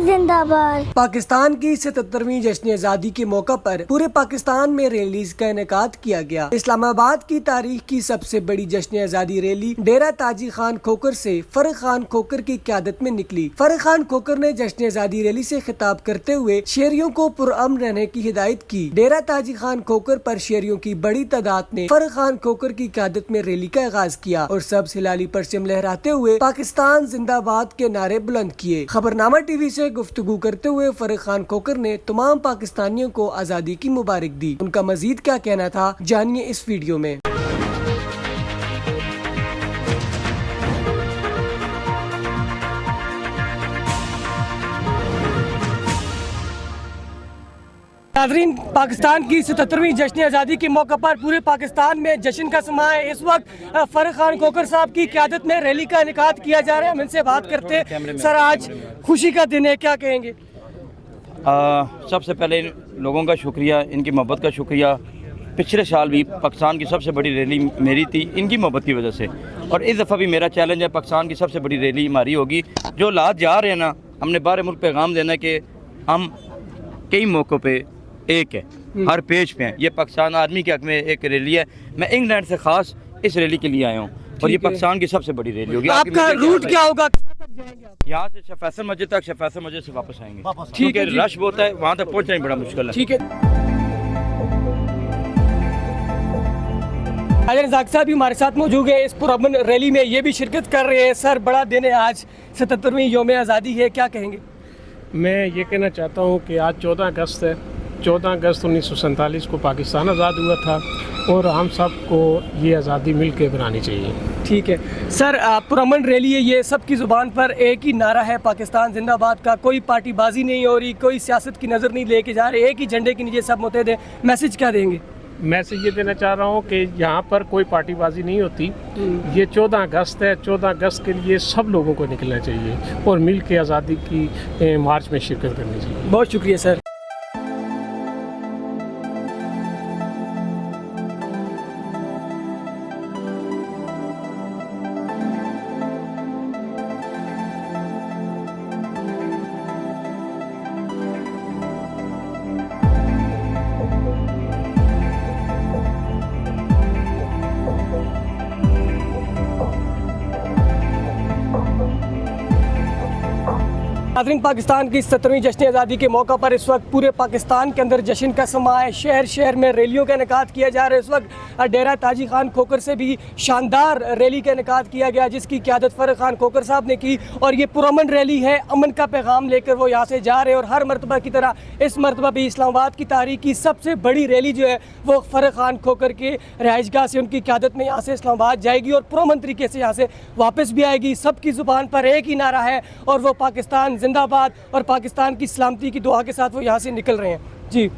जिंदाबाद। पाकिस्तान की 77वीं जश्न आज़ादी के मौका पर पूरे पाकिस्तान में रैलीज का इनेकाद किया गया। इस्लामाबाद की तारीख की सबसे बड़ी जश्न आज़ादी रैली डेरा ताजी खान खोकर से फर्रुख खान खोकर की क़यादत में निकली। फर्रुख खान खोकर ने जश्न आज़ादी रैली से खिताब करते हुए शहरियों को पुरअमन रहने की हिदायत की। डेरा ताजी खान खोकर पर शहरियों की बड़ी तादाद ने फर्रुख खान खोकर की क़यादत में रैली का आगाज किया और सब हिलाली परचम लहराते हुए पाकिस्तान जिंदाबाद के नारे बुलंद किए। खबरनामा टीवी से गुफ्तगू करते हुए फर्रुख खान खोकर ने तमाम पाकिस्तानियों को आज़ादी की मुबारक दी। उनका मजीद क्या कहना था, जानिए इस वीडियो में। नाज़रीन, पाकिस्तान की 77वीं जश्न आज़ादी के मौके पर पूरे पाकिस्तान में जश्न का समा है। इस वक्त फर्रुख खान खोकर साहब की क़यादत में रैली का इनेकाद किया जा रहा है। हम इनसे बात करते हैं। सर, आज खुशी का दिन है, क्या कहेंगे? सबसे पहले लोगों का शुक्रिया, इनकी मोहब्बत का शुक्रिया। पिछले साल भी पाकिस्तान की सबसे बड़ी रैली मेरी थी, इनकी मोहब्बत की वजह से, और इस दफ़ा भी मेरा चैलेंज है, पाकिस्तान की सबसे बड़ी रैली हमारी होगी। जो हालात जा रहे हैं ना, हमने बाहर मुल्क पैगाम देना है कि हम कई मौक़ों पे एक है, हर पेज पे हैं। ये पाकिस्तान आर्मी के हक में एक रैली है। मैं इंग्लैंड से ख़ास इस रैली के लिए आया हूँ और ये पाकिस्तान की सबसे बड़ी रैली होगी। आपका रूट क्या होगा? यहाँ से शेख फैसल मस्जिद तक, शेख फैसल मस्जिद से वापस आएंगे। ठीक है, रश बहुत है, वहाँ तक पहुँचना ही बड़ा मुश्किल है। ठीक है। जाकिर साहब भी हमारे साथ मौजूद है इस पुरअमन रैली में, ये भी शिरकत कर रहे हैं। सर, बड़ा दिन है आज, 77वीं यौम आज़ादी है, क्या कहेंगे? मैं ये कहना चाहता हूँ कि आज 14 अगस्त है। 14 अगस्त 1947 को पाकिस्तान आज़ाद हुआ था और हम सब को ये आज़ादी मिल के बनानी चाहिए। ठीक है सर, पुरअमन रैली है, ये सबकी ज़ुबान पर एक ही नारा है पाकिस्तान जिंदाबाद का। कोई पार्टीबाजी नहीं हो रही, कोई सियासत की नज़र नहीं लेके जा रहे, एक ही झंडे के नीचे सब मुत्तहद हैं। मैसेज क्या देंगे? मैसेज ये देना चाह रहा हूँ कि यहाँ पर कोई पार्टीबाजी नहीं होती। ये 14 अगस्त है, 14 अगस्त के लिए सब लोगों को निकलना चाहिए और मिल के आज़ादी की मार्च में शिरकत करनी चाहिए। बहुत शुक्रिया सर। नाज़रीन, पाकिस्तान की 77वीं जश्न आज़ादी के मौका पर इस वक्त पूरे पाकिस्तान के अंदर जश्न का समा है। शहर शहर में रैलियों का इनेकाद किया जा रहा है। इस वक्त डेरा ताजी खान खोकर से भी शानदार रैली का इनेकाद किया गया, जिसकी क़यादत फर्रुख खान खोकर साहब ने की। और ये पुरअमन रैली है, अमन का पैगाम लेकर वो यहाँ से जा रहे हैं। और हर मरतबा की तरह इस मरतबा भी इस्लामाबाद की तारीख की सबसे बड़ी रैली जो है वो फर्रुख खान खोकर के रहायशगाह से उनकी क़यादत में यहाँ से इस्लामाबाद जाएगी और पुरअमन तरीके से यहाँ से वापस भी आएगी। सबकी ज़ुबान पर एक ही नारा है और वो पाकिस्तान जिंदाबाद और पाकिस्तान की सलामती की दुआ के साथ वो यहाँ से निकल रहे हैं। जी।